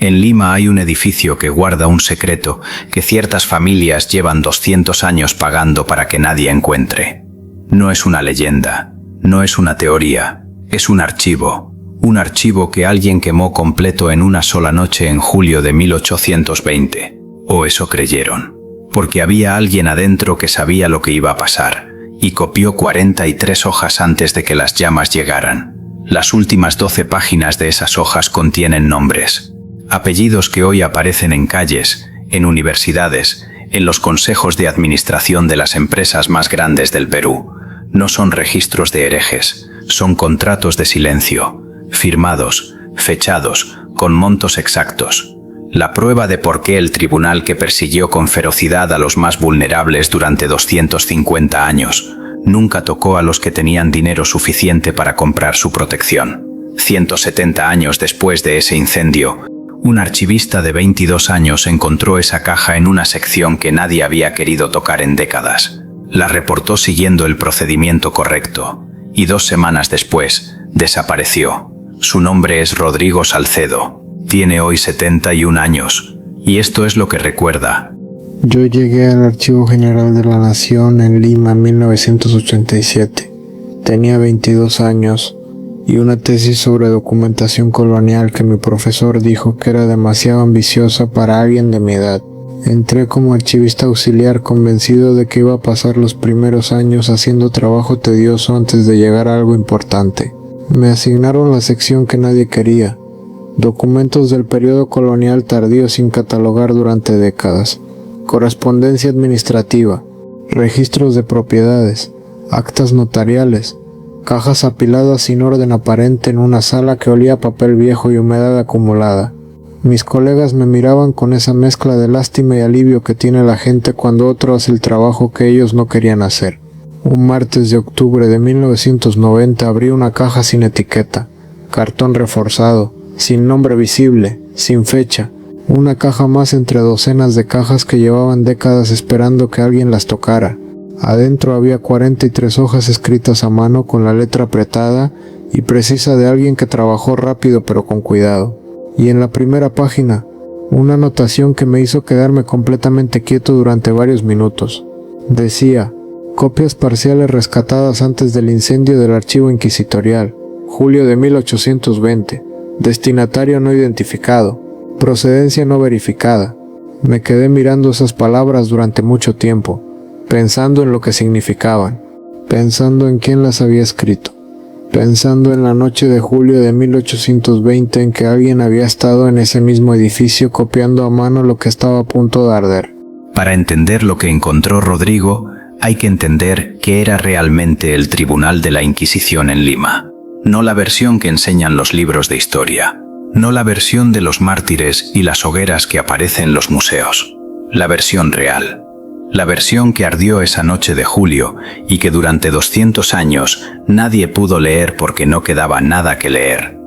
En Lima hay un edificio que guarda un secreto que ciertas familias llevan 200 años pagando para que nadie encuentre. No es una leyenda, no es una teoría, es un archivo que alguien quemó completo en una sola noche en julio de 1820. O eso creyeron, porque había alguien adentro que sabía lo que iba a pasar, y copió 43 hojas antes de que las llamas llegaran. Las últimas 12 páginas de esas hojas contienen nombres, apellidos que hoy aparecen en calles, en universidades, en los consejos de administración de las empresas más grandes del Perú. No son registros de herejes, son contratos de silencio, firmados, fechados, con montos exactos. La prueba de por qué el tribunal que persiguió con ferocidad a los más vulnerables durante 250 años nunca tocó a los que tenían dinero suficiente para comprar su protección. 170 años después de ese incendio, un archivista de 22 años encontró esa caja en una sección que nadie había querido tocar en décadas. La reportó siguiendo el procedimiento correcto, y 2 semanas después, desapareció. Su nombre es Rodrigo Salcedo. Tiene hoy 71 años, y esto es lo que recuerda. Yo llegué al Archivo General de la Nación en Lima en 1987. Tenía 22 años y una tesis sobre documentación colonial que mi profesor dijo que era demasiado ambiciosa para alguien de mi edad. Entré como archivista auxiliar convencido de que iba a pasar los primeros años haciendo trabajo tedioso antes de llegar a algo importante. Me asignaron la sección que nadie quería, documentos del periodo colonial tardío sin catalogar durante décadas, correspondencia administrativa, registros de propiedades, actas notariales, cajas apiladas sin orden aparente en una sala que olía a papel viejo y humedad acumulada. Mis colegas me miraban con esa mezcla de lástima y alivio que tiene la gente cuando otro hace el trabajo que ellos no querían hacer. Un martes de octubre de 1990 abrí una caja sin etiqueta, cartón reforzado, sin nombre visible, sin fecha. Una caja más entre docenas de cajas que llevaban décadas esperando que alguien las tocara. Adentro había 43 hojas escritas a mano con la letra apretada y precisa de alguien que trabajó rápido pero con cuidado. Y en la primera página, una anotación que me hizo quedarme completamente quieto durante varios minutos. Decía: copias parciales rescatadas antes del incendio del archivo inquisitorial, julio de 1820, destinatario no identificado, procedencia no verificada. Me quedé mirando esas palabras durante mucho tiempo, pensando en lo que significaban, pensando en quién las había escrito, pensando en la noche de julio de 1820 en que alguien había estado en ese mismo edificio copiando a mano lo que estaba a punto de arder. Para entender lo que encontró Rodrigo, hay que entender qué era realmente el Tribunal de la Inquisición en Lima. No la versión que enseñan los libros de historia, no la versión de los mártires y las hogueras que aparece en los museos. La versión real. La versión que ardió esa noche de julio y que durante 200 años nadie pudo leer porque no quedaba nada que leer.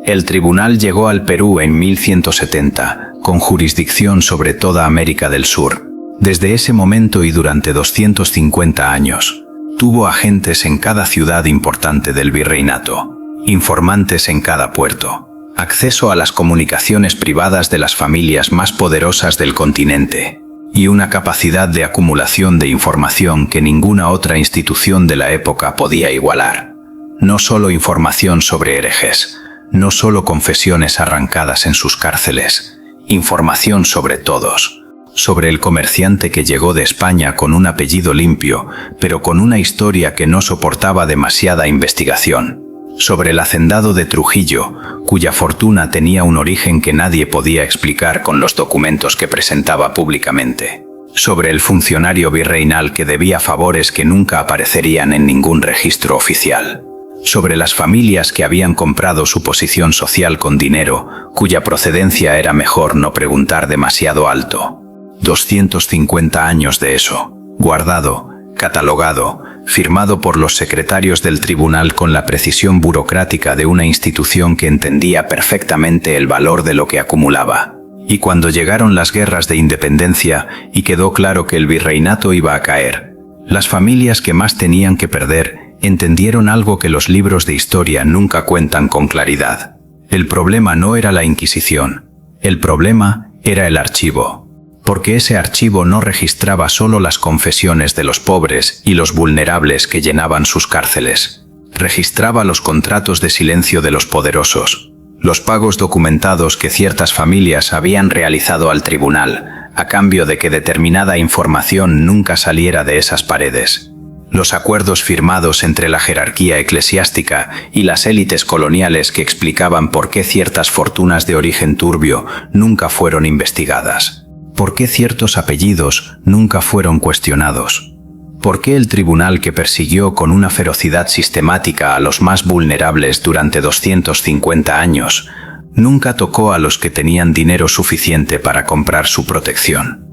El tribunal llegó al Perú en 1170, con jurisdicción sobre toda América del Sur. Desde ese momento y durante 250 años, tuvo agentes en cada ciudad importante del virreinato, informantes en cada puerto, acceso a las comunicaciones privadas de las familias más poderosas del continente, y una capacidad de acumulación de información que ninguna otra institución de la época podía igualar. No solo información sobre herejes, no solo confesiones arrancadas en sus cárceles, información sobre todos, sobre el comerciante que llegó de España con un apellido limpio, pero con una historia que no soportaba demasiada investigación, sobre el hacendado de Trujillo, cuya fortuna tenía un origen que nadie podía explicar con los documentos que presentaba públicamente, sobre el funcionario virreinal que debía favores que nunca aparecerían en ningún registro oficial, sobre las familias que habían comprado su posición social con dinero, cuya procedencia era mejor no preguntar demasiado alto. 250 años de eso, guardado, catalogado, firmado por los secretarios del tribunal con la precisión burocrática de una institución que entendía perfectamente el valor de lo que acumulaba. Y cuando llegaron las guerras de independencia y quedó claro que el virreinato iba a caer, las familias que más tenían que perder entendieron algo que los libros de historia nunca cuentan con claridad. El problema no era la Inquisición. El problema era el archivo, porque ese archivo no registraba solo las confesiones de los pobres y los vulnerables que llenaban sus cárceles. Registraba los contratos de silencio de los poderosos, los pagos documentados que ciertas familias habían realizado al tribunal, a cambio de que determinada información nunca saliera de esas paredes. Los acuerdos firmados entre la jerarquía eclesiástica y las élites coloniales que explicaban por qué ciertas fortunas de origen turbio nunca fueron investigadas. ¿Por qué ciertos apellidos nunca fueron cuestionados? ¿Por qué el tribunal que persiguió con una ferocidad sistemática a los más vulnerables durante 250 años nunca tocó a los que tenían dinero suficiente para comprar su protección?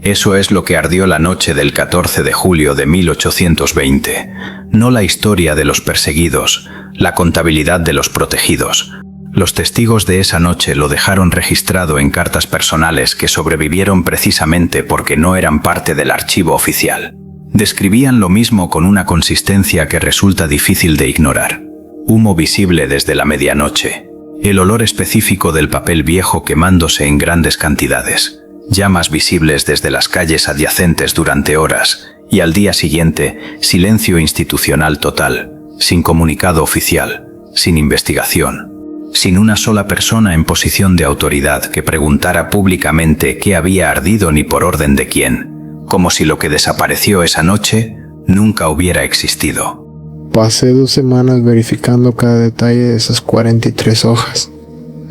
Eso es lo que ardió la noche del 14 de julio de 1820, no la historia de los perseguidos, la contabilidad de los protegidos. Los testigos de esa noche lo dejaron registrado en cartas personales que sobrevivieron precisamente porque no eran parte del archivo oficial. Describían lo mismo con una consistencia que resulta difícil de ignorar. Humo visible desde la medianoche, el olor específico del papel viejo quemándose en grandes cantidades, llamas visibles desde las calles adyacentes durante horas, y al día siguiente, silencio institucional total, sin comunicado oficial, sin investigación, sin una sola persona en posición de autoridad que preguntara públicamente qué había ardido ni por orden de quién, como si lo que desapareció esa noche nunca hubiera existido. Pasé 2 semanas verificando cada detalle de esas 43 hojas.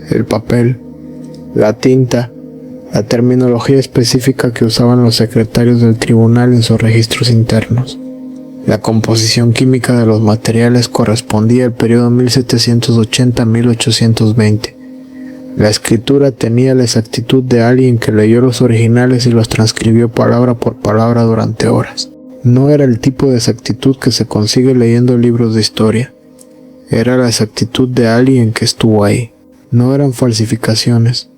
El papel, la tinta, la terminología específica que usaban los secretarios del tribunal en sus registros internos. La composición química de los materiales correspondía al periodo 1780-1820. La escritura tenía la exactitud de alguien que leyó los originales y los transcribió palabra por palabra durante horas. No era el tipo de exactitud que se consigue leyendo libros de historia. Era la exactitud de alguien que estuvo ahí. No eran falsificaciones.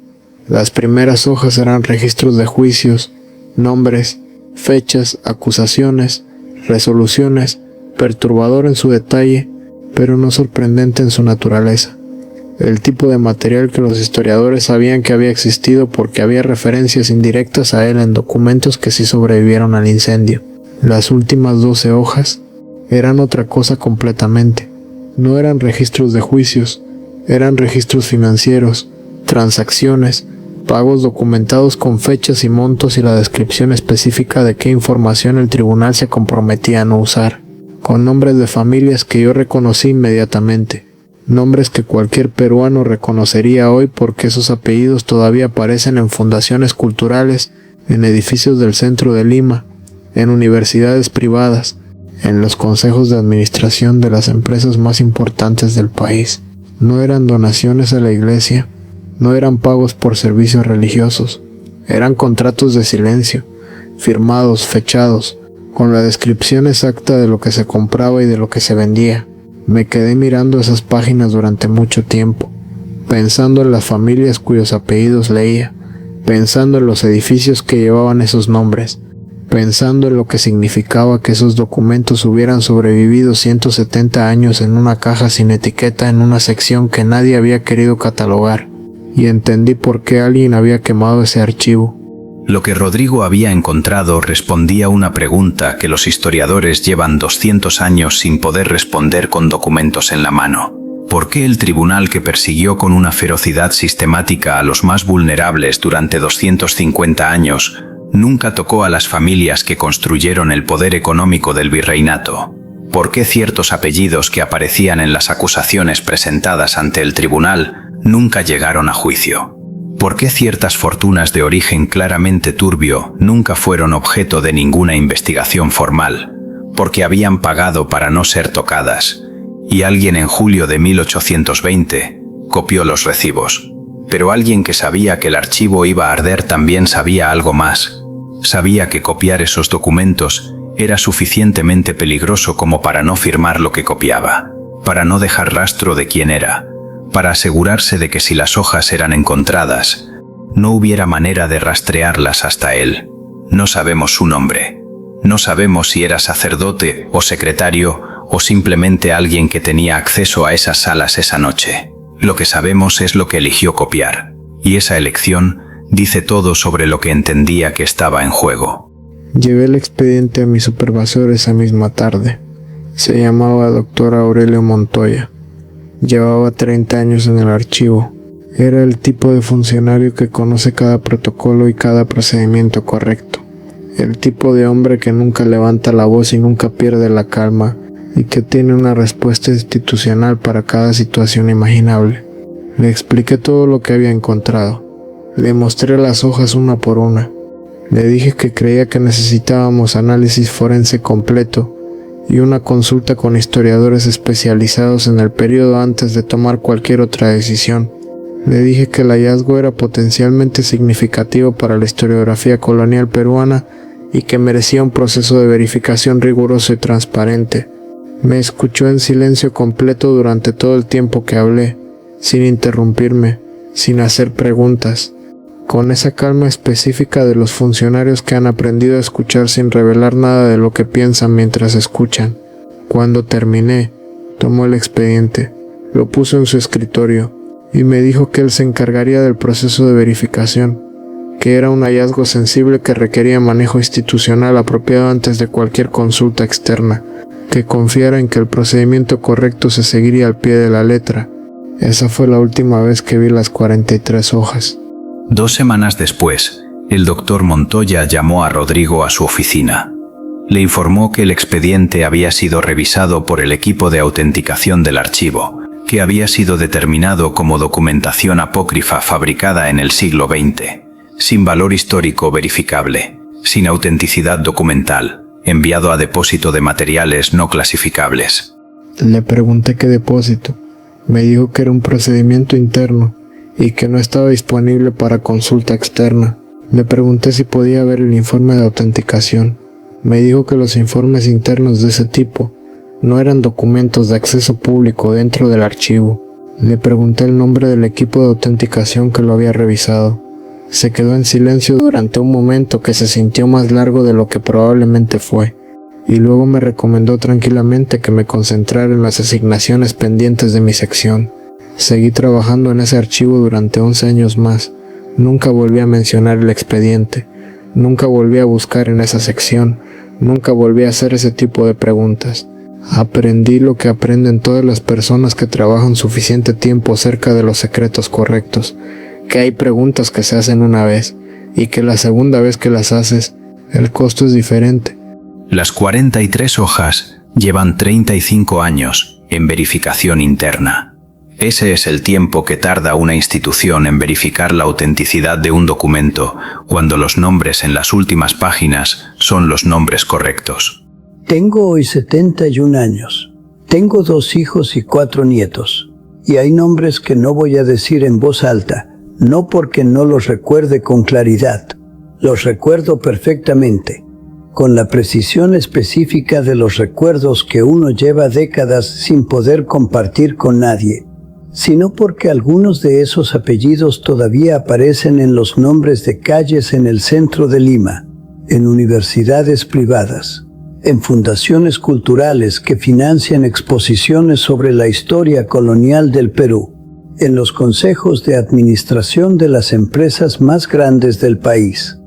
Las primeras hojas eran registros de juicios, nombres, fechas, acusaciones, resoluciones, perturbador en su detalle, pero no sorprendente en su naturaleza. El tipo de material que los historiadores sabían que había existido porque había referencias indirectas a él en documentos que sí sobrevivieron al incendio. Las últimas 12 hojas eran otra cosa completamente. No eran registros de juicios, eran registros financieros, transacciones, pagos documentados con fechas y montos y la descripción específica de qué información el tribunal se comprometía a no usar, con nombres de familias que yo reconocí inmediatamente, nombres que cualquier peruano reconocería hoy porque esos apellidos todavía aparecen en fundaciones culturales, en edificios del centro de Lima, en universidades privadas, en los consejos de administración de las empresas más importantes del país. No eran donaciones a la iglesia, no eran pagos por servicios religiosos, eran contratos de silencio, firmados, fechados, con la descripción exacta de lo que se compraba y de lo que se vendía. Me quedé mirando esas páginas durante mucho tiempo, pensando en las familias cuyos apellidos leía, pensando en los edificios que llevaban esos nombres, pensando en lo que significaba que esos documentos hubieran sobrevivido 170 años en una caja sin etiqueta en una sección que nadie había querido catalogar, y entendí por qué alguien había quemado ese archivo. Lo que Rodrigo había encontrado respondía a una pregunta que los historiadores llevan 200 años sin poder responder con documentos en la mano. ¿Por qué el tribunal que persiguió con una ferocidad sistemática a los más vulnerables durante 250 años nunca tocó a las familias que construyeron el poder económico del virreinato? ¿Por qué ciertos apellidos que aparecían en las acusaciones presentadas ante el tribunal nunca llegaron a juicio? ¿Por qué ciertas fortunas de origen claramente turbio nunca fueron objeto de ninguna investigación formal? Porque habían pagado para no ser tocadas, y alguien en julio de 1820 copió los recibos. Pero alguien que sabía que el archivo iba a arder también sabía algo más. Sabía que copiar esos documentos era suficientemente peligroso como para no firmar lo que copiaba, para no dejar rastro de quién era, para asegurarse de que si las hojas eran encontradas, no hubiera manera de rastrearlas hasta él. No sabemos su nombre. No sabemos si era sacerdote o secretario o simplemente alguien que tenía acceso a esas salas esa noche. Lo que sabemos es lo que eligió copiar. y esa elección dice todo sobre lo que entendía que estaba en juego. Llevé el expediente a mis supervisor esa misma tarde. Se llamaba Dr. Aurelio Montoya. Llevaba 30 años en el archivo. Era el tipo de funcionario que conoce cada protocolo y cada procedimiento correcto. El tipo de hombre que nunca levanta la voz y nunca pierde la calma, y que tiene una respuesta institucional para cada situación imaginable. Le expliqué todo lo que había encontrado. Le mostré las hojas una por una. Le dije que creía que necesitábamos análisis forense completo y una consulta con historiadores especializados en el periodo antes de tomar cualquier otra decisión. Le dije que el hallazgo era potencialmente significativo para la historiografía colonial peruana y que merecía un proceso de verificación riguroso y transparente. Me escuchó en silencio completo durante todo el tiempo que hablé, sin interrumpirme, sin hacer preguntas, con esa calma específica de los funcionarios que han aprendido a escuchar sin revelar nada de lo que piensan mientras escuchan. Cuando terminé, tomó el expediente, lo puso en su escritorio y me dijo que él se encargaría del proceso de verificación, que era un hallazgo sensible que requería manejo institucional apropiado antes de cualquier consulta externa, que confiara en que el procedimiento correcto se seguiría al pie de la letra. Esa fue la última vez que vi las 43 hojas. 2 semanas después, el doctor Montoya llamó a Rodrigo a su oficina. Le informó que el expediente había sido revisado por el equipo de autenticación del archivo, que había sido determinado como documentación apócrifa fabricada en el siglo XX, sin valor histórico verificable, sin autenticidad documental, enviado a depósito de materiales no clasificables. Le pregunté qué depósito. Me dijo que era un procedimiento interno y que no estaba disponible para consulta externa. Le pregunté si podía ver el informe de autenticación. Me dijo que los informes internos de ese tipo no eran documentos de acceso público dentro del archivo. Le pregunté el nombre del equipo de autenticación que lo había revisado. Se quedó en silencio durante un momento que se sintió más largo de lo que probablemente fue, y luego me recomendó tranquilamente que me concentrara en las asignaciones pendientes de mi sección. Seguí trabajando en ese archivo durante 11 años más. Nunca volví a mencionar el expediente. Nunca volví a buscar en esa sección. Nunca volví a hacer ese tipo de preguntas. Aprendí lo que aprenden todas las personas que trabajan suficiente tiempo cerca de los secretos correctos, que hay preguntas que se hacen una vez y que la segunda vez que las haces, el costo es diferente. Las 43 hojas llevan 35 años en verificación interna. Ese es el tiempo que tarda una institución en verificar la autenticidad de un documento cuando los nombres en las últimas páginas son los nombres correctos. Tengo hoy 71 años. Tengo 2 hijos y 4 nietos. Y hay nombres que no voy a decir en voz alta, no porque no los recuerde con claridad. Los recuerdo perfectamente, con la precisión específica de los recuerdos que uno lleva décadas sin poder compartir con nadie, sino porque algunos de esos apellidos todavía aparecen en los nombres de calles en el centro de Lima, en universidades privadas, en fundaciones culturales que financian exposiciones sobre la historia colonial del Perú, en los consejos de administración de las empresas más grandes del país.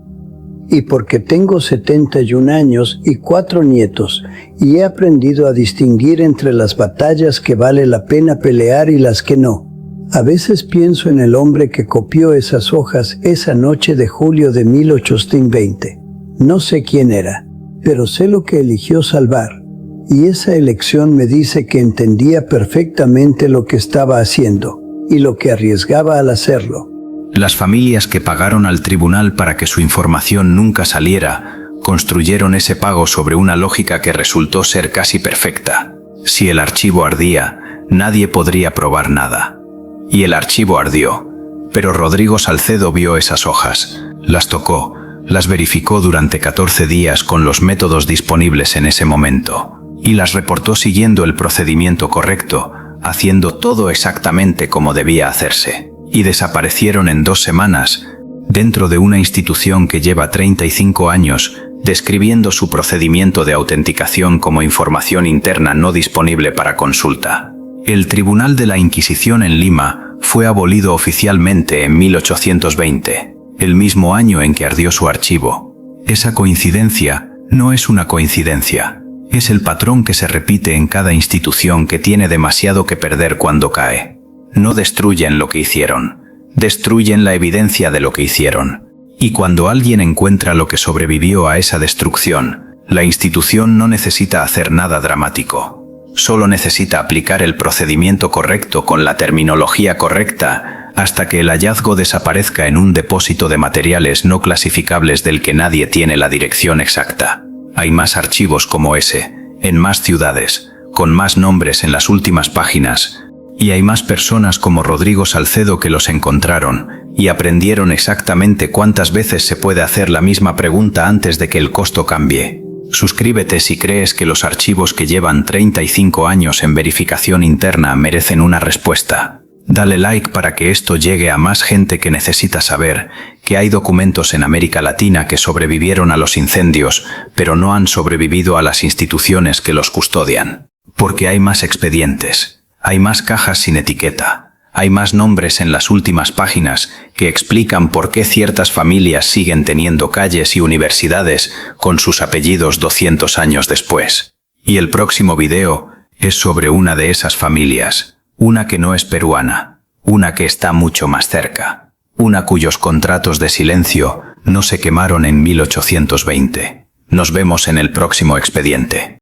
Y porque tengo 71 años y 4 nietos, y he aprendido a distinguir entre las batallas que vale la pena pelear y las que no. A veces pienso en el hombre que copió esas hojas esa noche de julio de 1820. No sé quién era, pero sé lo que eligió salvar, y esa elección me dice que entendía perfectamente lo que estaba haciendo, y lo que arriesgaba al hacerlo. Las familias que pagaron al tribunal para que su información nunca saliera, construyeron ese pago sobre una lógica que resultó ser casi perfecta. Si el archivo ardía, nadie podría probar nada. Y el archivo ardió. Pero Rodrigo Salcedo vio esas hojas, las tocó, las verificó durante 14 días con los métodos disponibles en ese momento, y las reportó siguiendo el procedimiento correcto, haciendo todo exactamente como debía hacerse. Y desaparecieron en 2 semanas, dentro de una institución que lleva 35 años, describiendo su procedimiento de autenticación como información interna no disponible para consulta. El Tribunal de la Inquisición en Lima fue abolido oficialmente en 1820, el mismo año en que ardió su archivo. Esa coincidencia no es una coincidencia, es el patrón que se repite en cada institución que tiene demasiado que perder cuando cae. No destruyen lo que hicieron, destruyen la evidencia de lo que hicieron. Y cuando alguien encuentra lo que sobrevivió a esa destrucción, la institución no necesita hacer nada dramático. Solo necesita aplicar el procedimiento correcto con la terminología correcta hasta que el hallazgo desaparezca en un depósito de materiales no clasificables del que nadie tiene la dirección exacta. Hay más archivos como ese, en más ciudades, con más nombres en las últimas páginas, y hay más personas como Rodrigo Salcedo que los encontraron y aprendieron exactamente cuántas veces se puede hacer la misma pregunta antes de que el costo cambie. Suscríbete si crees que los archivos que llevan 35 años en verificación interna merecen una respuesta. Dale like para que esto llegue a más gente que necesita saber que hay documentos en América Latina que sobrevivieron a los incendios, pero no han sobrevivido a las instituciones que los custodian. Porque hay más expedientes, hay más cajas sin etiqueta. Hay más nombres en las últimas páginas que explican por qué ciertas familias siguen teniendo calles y universidades con sus apellidos 200 años después. Y el próximo video es sobre una de esas familias, una que no es peruana, una que está mucho más cerca, una cuyos contratos de silencio no se quemaron en 1820. Nos vemos en el próximo expediente.